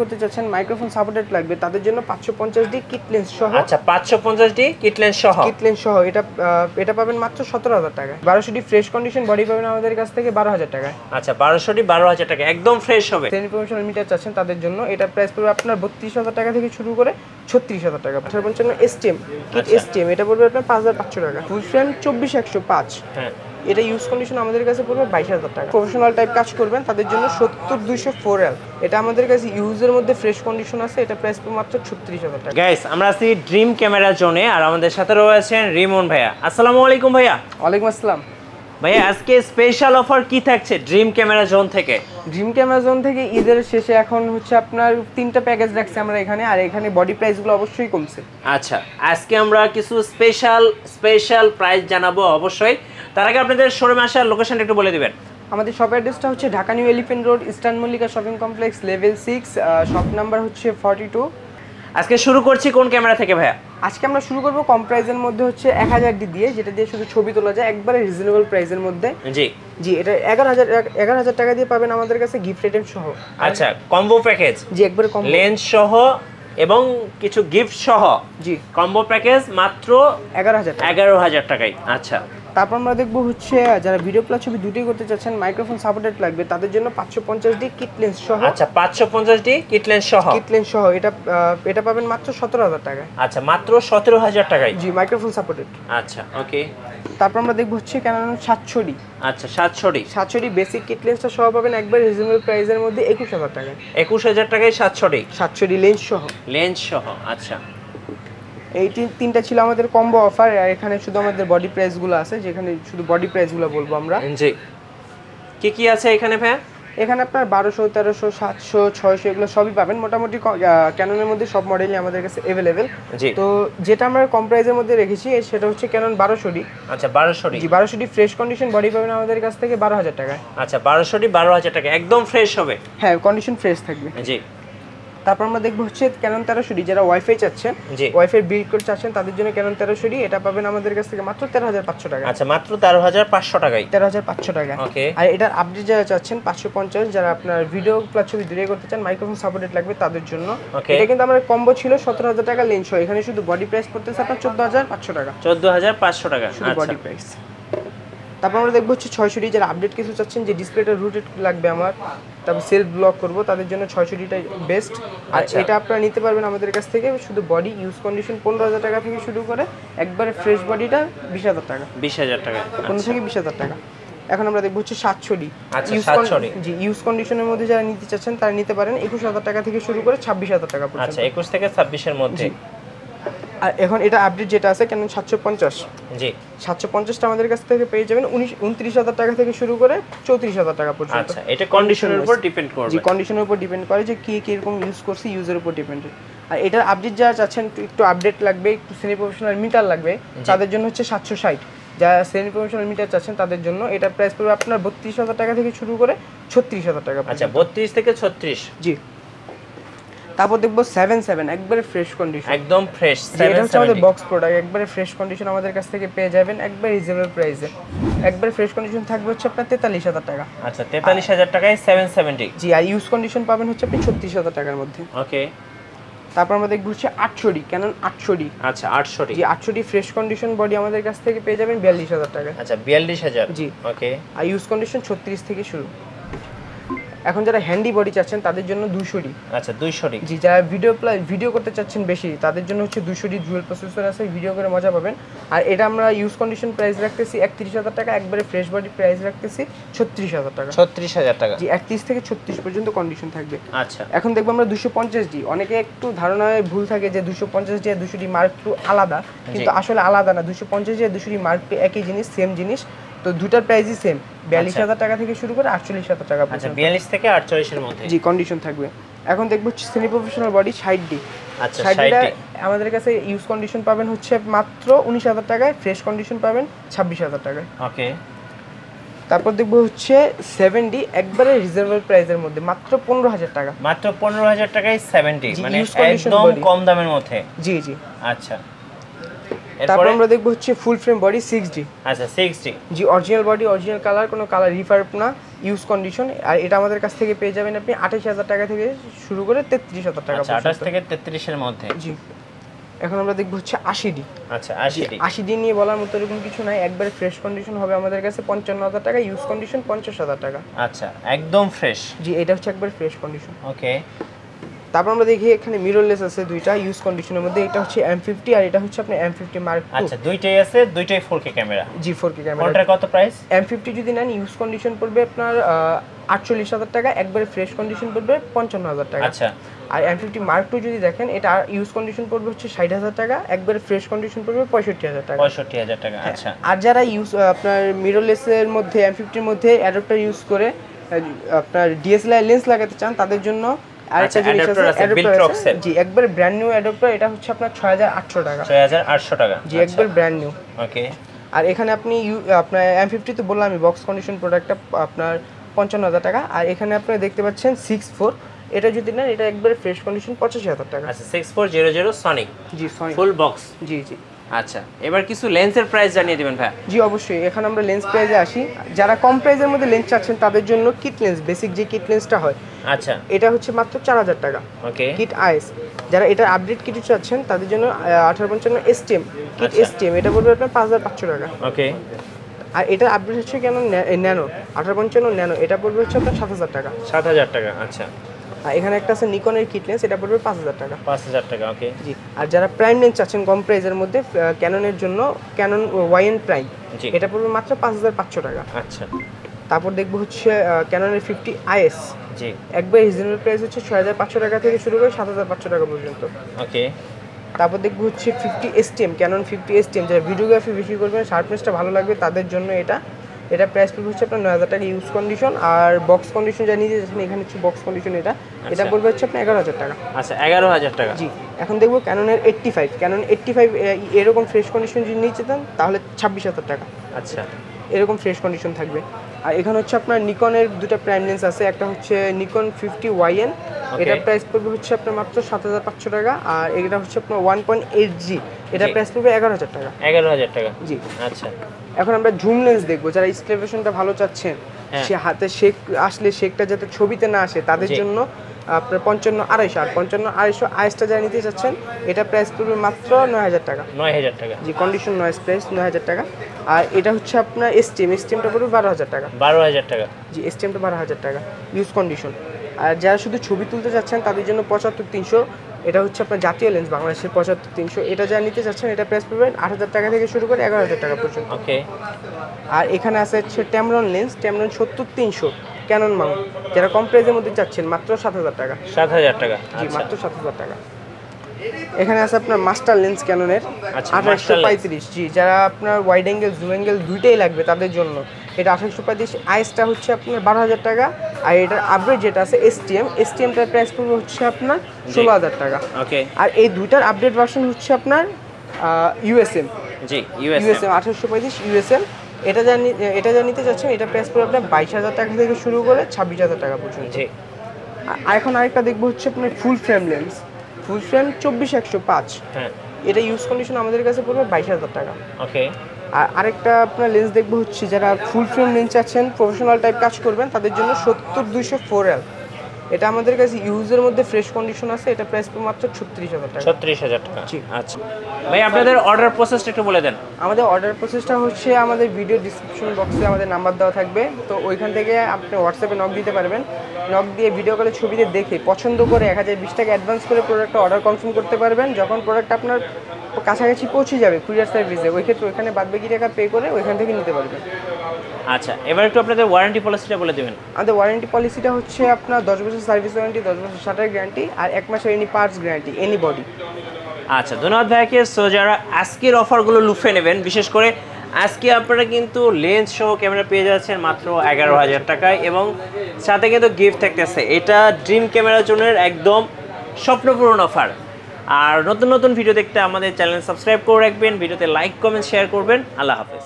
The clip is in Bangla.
করতে চাচ্ছেন মাইক্রোফোন সাপোর্টেড লাগবে তাদের জন্য 550D কিট লেন্স সহ। আচ্ছা 550D কিট লেন্স সহ এটা পাবেন মাত্র 17000 টাকায়। 1200D ফ্রেশ কন্ডিশন বডি পাবেন আমাদের কাছ থেকে 12000 টাকায়। আচ্ছা 1200 টাকা একদম ফ্রেশ হবে। সেমি প্রফেশনাল মিটার চাচ্ছেন তাদের জন্য এটা প্রাইস পড়বে আপনার 32000 টাকা থেকে শুরু করে 36000 টাকা। 55 STM কিট STM এটা পড়বে আপনার 5500 টাকা। ফুল ফ্রেম 24105। হ্যাঁ এটা ইউজ কন্ডিশন আমাদের কাছে পড়বে 22000 টাকা। প্রফেশনাল টাইপ কাজ করবেন তাদের জন্য 70204L এটা আমাদের কাছে ইউজের মধ্যে ফ্রেশ কন্ডিশন আছে, এটা প্রাইস পড়বে মাত্র 36000 টাকা। গাইস আমরা আছি ড্রিম ক্যামেরা জোনে আর আমাদের সাথে রয়েছেন রিমন ভাইয়া। আসসালামু আলাইকুম ভাইয়া। ওয়ালাইকুম আসসালাম ভাইয়া, আজকে স্পেশাল অফার কি থাকছে ড্রিম ক্যামেরা জোন থেকে? ড্রিম ক্যামেরা জোন থেকে ঈদের শেষে এখন হচ্ছে আপনার 3টা প্যাকেজ রাখছি আমরা এখানে, আর এখানে বডি প্রাইসগুলো অবশ্যই কমছে। আচ্ছা আজকে আমরা কিছু স্পেশাল প্রাইস জানাবো অবশ্যই। তার আগে আপনাদের শোরুমে আসার লোকেশনটা একটু বলে দিবেন। আমাদের শপ অ্যাড্রেসটা হচ্ছে Dhaka new elephant road, eastern Mallika shopping complex, level 6, shop number হচ্ছে 42। আজকে শুরু করছি কোন ক্যামেরা থেকে ভাইয়া? আজকে আমরা শুরু করব কম প্রাইসের মধ্যে হচ্ছে 1000D দিয়ে, যেটা দিয়ে শুধু ছবি তোলা যায় একবারে রিজনেবল প্রাইসের মধ্যে। জি এটা 11000 টাকা দিয়ে পাবেন আমাদের কাছে গিফট আইটেম সহ। আচ্ছা কম্বো প্যাকেজ। জি একবারে কম্বো লেন্স সহ এবং কিছু গিফট সহ। জি কম্বো প্যাকেজ মাত্র 11000 টাকায়। আচ্ছা তারপর আমরা দেখবো হচ্ছে যারা ভিডিও প্লাস ছবি দুটোই করতে চাচ্ছেন মাইক্রোফোন সাপোর্টেড লাগবে তাদের জন্য 550D কিট লেন্স সহ। আচ্ছা 550D কিট লেন্স সহ এটা পাবেন মাত্র 17000 টাকায়। আচ্ছা মাত্র 17000 টাকায়। জি মাইক্রোফোন সাপোর্টেড। আচ্ছা ওকে। তারপর আমরা দেখবো হচ্ছে Canon 700D। আচ্ছা 700D বেসিক কিট লেন্সটা সহ পাবেন একবার রিজনেবল প্রাইসের মধ্যে 21000 টাকায়। 21000 টাকায় 700D লেন্স সহ। আচ্ছা এই তিনটা ছিল আমাদের কম্বো অফার, আর এখানে শুধু আমাদের বডি প্রাইসগুলো আছে, যেখানে শুধু বডি প্রাইসগুলো বলবো আমরা। জি কি আছে এখানে ভাই? এখানে আপনার 1200, 1300, 700, 600 এগুলো সবই পাবেন। মোটামুটি ক্যাননের মধ্যে সব মডেলই আমাদের কাছে अवेलेबल। তো যেটা আমরা কম প্রাইসের মধ্যে রেখেছি সেটা হচ্ছে Canon 1200D। আচ্ছা 1200D। জি 1200D ফ্রেশ কন্ডিশন বডি পাবেন আমাদের কাছ থেকে 12000 টাকায়। আচ্ছা 1200D 12000 টাকা একদম ফ্রেশ হবে। হ্যাঁ কন্ডিশন ফ্রেশ থাকবে। জি তারপর আমরা দেখবো হচ্ছে Canon 1300D যারা ওয়াইফাই চাচ্ছেন, ওয়াইফাই বিল্ড করতে চাচ্ছেন তাদের জন্য Canon 1300D এটা পাবেন আমাদের কাছ থেকে মাত্র 13500 টাকা। আচ্ছা মাত্র 13500 টাকায়। 13500 টাকা। ওকে। আর এটার আপডেট যারা চাচ্ছেন 550, যারা আপনার ভিডিও প্লাস ছবি দূরে করতে চান মাইক্রোফোন সাপোর্টেড লাগবে তাদের জন্য। এটা কিন্তু আমাদের কম্বো ছিল 17000 টাকা লেন্স সহ, এখানে শুধু বডি প্রাইস পড়তেছে আপনার 14500 টাকা। 14500 টাকা শুধু বডি প্রাইস। তারপর আমরা দেখবো হচ্ছে 600D যারা আপডেট কিছু চাচ্ছেন যে ডিসপ্লেটা রুটেড লাগবে আমার, তারপর সেলফ ব্লক করব তাদের জন্য 600Dটাই বেস্ট। আর এটা আপনারা নিতে পারবেন আমাদের কাছ থেকে শুধু বডি ইউজ কন্ডিশন 15000 টাকা থেকে শুরু করে একবারে ফ্রেশ বডিটা 20000 টাকা। 20000 টাকা 15 থেকে 20000 টাকা। এখন আমরা দেখবো হচ্ছে 700D। আচ্ছা 700D জি ইউজ কন্ডিশনের মধ্যে যারা নিতে চাচ্ছেন তারা নিতে পারেন 21000 টাকা থেকে শুরু করে 26000 টাকা পর্যন্ত। আচ্ছা 21 থেকে 26 এর মধ্যে। আর এখন এটা আপডেট যেটা আছে Canon 750। জি 750টা আমাদের কাছ থেকে পেয়ে যাবেন 29000 টাকা থেকে শুরু করে 34000 টাকা পর্যন্ত। আচ্ছা এটা কন্ডিশনের উপর ডিপেন্ড করবে। জি কন্ডিশনের উপর ডিপেন্ড করে যে কি এরকম ইউজ করছি, ইউজার উপর ডিপেন্ড। আর এটার আপডেট যারা চাচ্ছেন একটু আপডেট লাগবে, একটু সেমি প্রফেশনাল মিটার লাগবে তাদের জন্য হচ্ছে 760। যারা সেমি প্রফেশনাল মিটার চাচ্ছেন তাদের জন্য এটা প্রাইস পড়বে আপনার 32000 টাকা থেকে শুরু করে 36000 টাকা। আচ্ছা 32 থেকে 36। জি তারপর দেখবো 77 একবারে ফ্রেশ কন্ডিশন, একদম ফ্রেশ। এটা হচ্ছে আমাদের বক্স প্রোডাক্ট, একবারে ফ্রেশ কন্ডিশন আমাদের কাছ থেকে পেয়ে যাবেন একবারে রিজনেবল প্রাইসে। একবারে ফ্রেশ কন্ডিশন থাকবে হচ্ছে আপনার 43000 টাকা। আচ্ছা 43000 টাকায় 770। জি আর ইউজ কন্ডিশন পাবেন হচ্ছে আপনি 36000 টাকার মধ্যে। ওকে। তারপর আমরা দেখবো হচ্ছে 800D Canon 800D। আচ্ছা 800D। জি 800D ফ্রেশ কন্ডিশন বডি আমাদের কাছ থেকে পেয়ে যাবেন 42000 টাকা। আচ্ছা 42000। জি ওকে। আর ইউজ কন্ডিশন 36 থেকে শুরু। এখন যারা হ্যান্ডি বডি চাচ্ছেন তাদের জন্য 200D। আচ্ছা 200D। জি যারা ভিডিও করতে চাচ্ছেন বেশি তাদের জন্য হচ্ছে 200D ডুয়াল প্রসেসর আছে, ভিডিও করে মজা পাবেন। আর এটা আমরা ইউজ কন্ডিশন প্রাইস রাখতেছি 31000 টাকা, একবারে ফ্রেশ বডি প্রাইস রাখতেছি 36000 টাকা। 36000 টাকা। জি 31 থেকে 36 পর্যন্ত কন্ডিশন থাকবে। আচ্ছা এখন দেখবো আমরা 250D। অনেকে একটু ধারণায় ভুল থাকে যে 250D আর 200D মার্ক টু আলাদা, কিন্তু আসলে আলাদা না। 250D আর 200D মার্ক টু একই জিনিস, সেম জিনিস। তো দুটার প্রাইসই সেম, 42000 টাকা থেকে শুরু করে 48000 টাকা পর্যন্ত। আচ্ছা 42 থেকে 48 এর মধ্যে। জি কন্ডিশন থাকবে। এখন দেখবো সেমি প্রফেশনাল বডি 60D। আচ্ছা 60D আমাদের কাছে ইউজ কন্ডিশন পাবেন হচ্ছে মাত্র 19000 টাকায়, ফ্রেশ কন্ডিশন পাবেন 26000 টাকায়। ওকে। তারপর দেখবো হচ্ছে 7D একবারে রিজনেবল প্রাইসের মধ্যে মাত্র 15000 টাকা। মাত্র 15000 টাকায় 70, মানে একদম কম দামের মধ্যে। জি জি। আচ্ছা তারপর আমরা দেখবো হচ্ছে ফুল ফ্রেম বডি 6D। আচ্ছা 6D, জি অরিজিনাল বডি, অরিজিনাল কালার, কোনো কালার রিফার্ব না, ইউজ কন্ডিশন। আর এটা আমাদের কাছ থেকে পেয়ে যাবেন আপনি 28,000 টাকা থেকে শুরু করে 33,000 টাকা। আচ্ছা 28 থেকে 33 এর মধ্যে। জি এখন আমরা দেখবো হচ্ছে 80D। আচ্ছা 80D, 80D নিয়ে বলার মতো এরকম কিছু নাই, একবারে ফ্রেশ কন্ডিশন হবে আমাদের কাছে 55,000 টাকা, ইউজ কন্ডিশন 50,000 টাকা। আচ্ছা একদম ফ্রেশ। জি এটা হচ্ছে একবারে ফ্রেশ কন্ডিশন। ওকে, তারপর আমরা দেখি এখানে মিররলেস আছে দুইটা ইউজ কন্ডিশনের মধ্যে, এটা হচ্ছে M50 আর এটা হচ্ছে আপনার M50 Mark II। আচ্ছা দুইটাই আছে, দুইটাই 4K ক্যামেরা। জি 4K ক্যামেরা। কোনটার কত প্রাইস? M50 যদি নেন ইউজ কন্ডিশন পড়বে আপনার 48,000 টাকা, একবারে ফ্রেশ কন্ডিশন পড়বে 55,000 টাকা। আচ্ছা, আর M50 Mark II যদি দেখেন এটা ইউজ কন্ডিশন পড়বে হচ্ছে 60,000 টাকা, একবারে ফ্রেশ কন্ডিশন পড়বে 65,000 টাকা। 65,000 টাকা। আচ্ছা, আর যারা আপনার মিররলেসের মধ্যে M50 এর মধ্যে অ্যাডাপ্টার ইউজ করে আপনার DSLR লেন্স লাগাতে চান তাদের জন্য আরেকটা জিনিস আছে, অ্যাডাপ্টার আছে। জি একবারে ব্র্যান্ড নিউ অ্যাডাপ্টার, এটা হচ্ছে আপনার 6,800 টাকা। 6,800 টাকা। জি একবারে ব্র্যান্ড নিউ। ওকে, আর এখানে আপনি আপনার M50 তো বললাম আমি, বক্স কন্ডিশন প্রোডাক্টটা আপনার 55,000 টাকা। আর এখানে আপনারা দেখতে পাচ্ছেন 6.4, এটা যদি নেন এটা একবারে ফ্রেশ কন্ডিশন 85,000 টাকা। আচ্ছা 6400 সনিক। জি সনিক ফুল বক্স। জি জি। আচ্ছা এবার কিছু লেন্সের প্রাইস জানিয়ে দিবেন ভাই। জি অবশ্যই, এখানে আমরা লেন্স প্রাইসে আসি। যারা কম প্রাইসের মধ্যে লেন্স চাচ্ছেন তাদের জন্য কিট লেন্স, বেসিক যে কিট লেন্সটা হয়, আচ্ছা এটা হচ্ছে মাত্র 4,000 টাকা। ওকে, কিট আইএস। যারা এটা আপডেট কিট চাচ্ছেন তাদের জন্য 1855 STM কিট STM, এটা পড়বে আপনার 5,500 টাকা। ওকে, আর এটা আপডেট হচ্ছে কেন ন্যানো 1855 ন্যানো, এটা পড়বে হচ্ছে আপনার 7,000 টাকা। 7,000 টাকা। আচ্ছা, আর এখানে একটা আছে নিকনের কিট লেন্স, এটা পড়বে 5,000 টাকা। 5,000 টাকা। ওকে, জি। আর যারা প্রাইম লেন্স চাচ্ছেন কম প্রাইসের মধ্যে, ক্যাননের জন্য ক্যানন YN প্রাইম, জি এটা পড়বে মাত্র 5,500 টাকা। আচ্ছা, তারপর দেখবো হচ্ছে ক্যাননের 50 IS, জি একবার রিজনেবল প্রাইস হচ্ছে 6,500 টাকা থেকে শুরু করে 7,500 টাকা পর্যন্ত। ওকে, তারপর দেখবো হচ্ছে 50 STM, ক্যানন 50 STM, যারা ভিডিওগ্রাফি বেশি করবেন, শার্পনেসটা ভালো লাগবে তাদের জন্য এটা প্রাইস পড়বে হচ্ছে আপনার 9,000 টাকা ইউজ কন্ডিশন। আর বক্স কন্ডিশন যা নিয়ে যাচ্ছেন এখানে হচ্ছে বক্স কন্ডিশন, এটা পড়বে হচ্ছে আপনার 11,000 টাকা। আচ্ছা 11,000 টাকা। জি। এখন দেখবো ক্যাননের 85, ক্যানন 85 এরকম ফ্রেশ কন্ডিশন যদি নিয়ে যেতেন তাহলে 26,000 টাকা। আচ্ছা, এরকম ফ্রেশ কন্ডিশন থাকবে। আর এখানে হচ্ছে আপনার নিকনের দুটো প্রাইম লেন্স আছে, একটা হচ্ছে নিকন 50 YN, এটার প্রাইস পড়বে হচ্ছে আপনার মাত্র 7,500 টাকা। আর এটা হচ্ছে আপনার 1.8G, এটা প্রাইস পড়বে 11,000 টাকা। 11,000 টাকা। জি। আচ্ছা, এখন আমরা জুম লেন্স দেখবো, যারা স্টেবিলেশনটা ভালো চাচ্ছেন, সে হাতে শেক আসলে শেকটা যাতে ছবিতে না আসে তাদের জন্য আপনার 55-250 আর 55-250 আইসটা যারা নিতে চাচ্ছেন এটা প্রাইস পড়বে মাত্র 9,000 টাকা। 9,000 টাকা। জি কন্ডিশন নয়েজ প্রাইস 9,000 টাকা। আর এটা হচ্ছে আপনার STMটা পড়বে 12,000 টাকা। 12,000 টাকা। জি STMটা 12,000 টাকা ইউজ কন্ডিশন। আর যারা শুধু ছবি তুলতে চাচ্ছেন তাদের জন্য 75-300, এটা হচ্ছে আপনার জাতীয় লেন্স বাংলাদেশের 75-300, এটা যারা নিতে চাচ্ছেন এটা প্রাইস পড়বে 8,000 টাকা থেকে শুরু করে 11,000 টাকা পর্যন্ত। ওকে, আর এখানে আছে হচ্ছে ট্যামরন লেন্স, ট্যামরন 70-300 ক্যানন মাউন্ট, যারা কম প্রাইসের মধ্যে চাচ্ছেন মাত্র 7,000 টাকা। 7,000 টাকা। জি মাত্র 7,000 টাকা। এখানে আছে আপনার মাস্টার লেন্স ক্যাননের 2835। জি যারা আপনার ওয়াইড অ্যাঙ্গেল জুম অ্যাঙ্গেল দুইটাই লাগবে তাদের জন্য এটা 2835। আইসটা হচ্ছে আপনার 12,000 টাকা। আর এটার আপডেট যেটা আছে STMটার প্রাইস পড়বে হচ্ছে আপনার 16,000 টাকা। ওকে, আর এই দুইটার আপডেট ভার্সন হচ্ছে আপনার USM। জি USM 2835 USM, এটা যা নিতে চাচ্ছেন এটা প্রাইস পড়বে আপনার 22,000 টাকা থেকে শুরু করে 26,000 টাকা পর্যন্ত। জি। আর এখন আরেকটা দেখবো হচ্ছে আপনার ফুল ফ্রেম লেন্স, ফুল ফ্রেম 24-105, হ্যাঁ এটা ইউজ কন্ডিশন আমাদের কাছে পড়বে 22,000 টাকা। ওকে, আর আরেকটা আপনার লেন্স দেখবো হচ্ছে যারা ফুল ফ্রেম লেন্স আছেন প্রফেশনাল টাইপ কাজ করবেন তাদের জন্য 70-200 4L, এটা আমাদের কাছে ইউজের মধ্যে ফ্রেশ কন্ডিশন আছে, এটা প্রাইস পড়বে মাত্র 36,000 টাকা। 36,000 টাকা। জি। আচ্ছা ভাই আপনাদের অর্ডার প্রসেসটা একটু বলে দেন। আমাদের অর্ডার প্রসেসটা হচ্ছে আমাদের ভিডিও ডিসক্রিপশন বক্সে আমাদের নাম্বার দেওয়া থাকবে, তো ওইখান থেকে আপনি হোয়াটসঅ্যাপে নক দিতে পারবেন। নক দিয়ে ভিডিও কলে ছবিতে দেখে পছন্দ করে 1,020 টাকা অ্যাডভান্স করে প্রোডাক্টটা অর্ডার কনফার্ম করতে পারবেন। যখন প্রোডাক্ট আপনার কাছাকাছি পৌঁছে যাবে কুরিয়ার সার্ভিসে, ওই ক্ষেত্রে ওইখানে বাদবাকি টাকা পে করে ওইখান থেকে নিতে পারবেন। আচ্ছা এবার একটু আপনাদের ওয়ারেন্টি পলিসিটা বলে দেবেন। আমাদের ওয়ারেন্টি পলিসিটা হচ্ছে আপনার 10 বছর সার্ভিস ওয়ারেন্টি, 10 বছর শাটার গ্যারান্টি আর 1 মাসের any parts guarantee any body. আচ্ছা ধন্যবাদ ভাইকে। সো যারা আজকের অফারগুলো লুফে নেবেন, বিশেষ করে আজকে আপনারা কিন্তু লেন্স সহ ক্যামেরা পেয়ে যাচ্ছেন মাত্র 11,000 টাকায়, এবং সাথে কিন্তু গিফট থাকতেছে। এটা ড্রিম ক্যামেরার জন্য একদম স্বপ্নপূরণ অফার। আর নতুন নতুন ভিডিও দেখতে আমাদের চ্যানেল সাবস্ক্রাইব করে রাখবেন, ভিডিওতে লাইক কমেন্ট শেয়ার করবেন। আল্লাহ হাফেজ।